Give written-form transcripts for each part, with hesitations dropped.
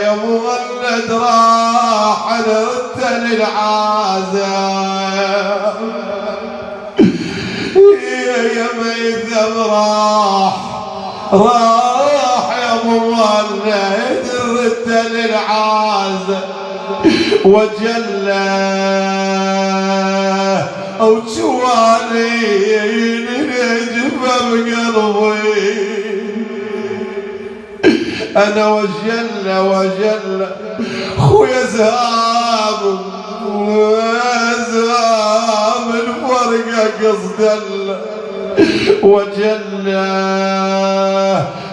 يا مولد راح نرد للعازة يا ميثم راح يا مولد نرد للعازة وجله او جوالين نجفه بقلبي انا وجل خويا زهام الفرقه قصد وجل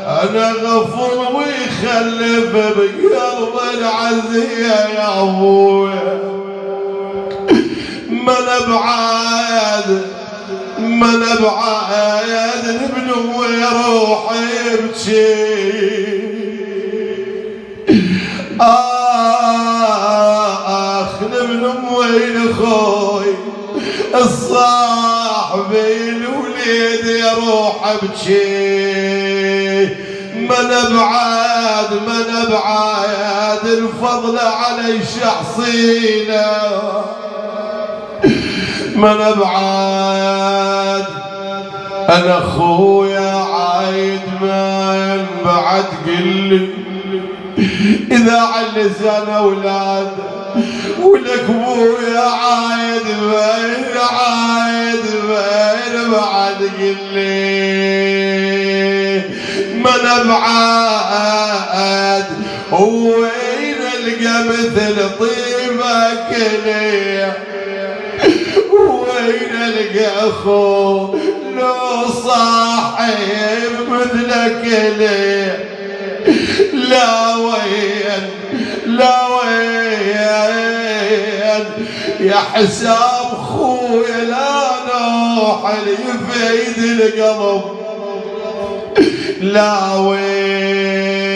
انا غفور ويخلف بقلب العزيه يا ابويا ما نبعاد ابن ويروح يبكي ابن وين اخوي الصاحبي الوليد يروح ابكي ما نبعاد الفضل علي شخصينا ما نبعاد انا اخويا عايد ما بعد قلي اذا على لسان اولاد ولك ابويا عايد بعد قلي ما نبعاد وين القى مثل طيبك ليه وين القى اخو لو صاحب مثلك ليه لا وين يا حسام خويا لا نوح اللي يفيد القلب لا وين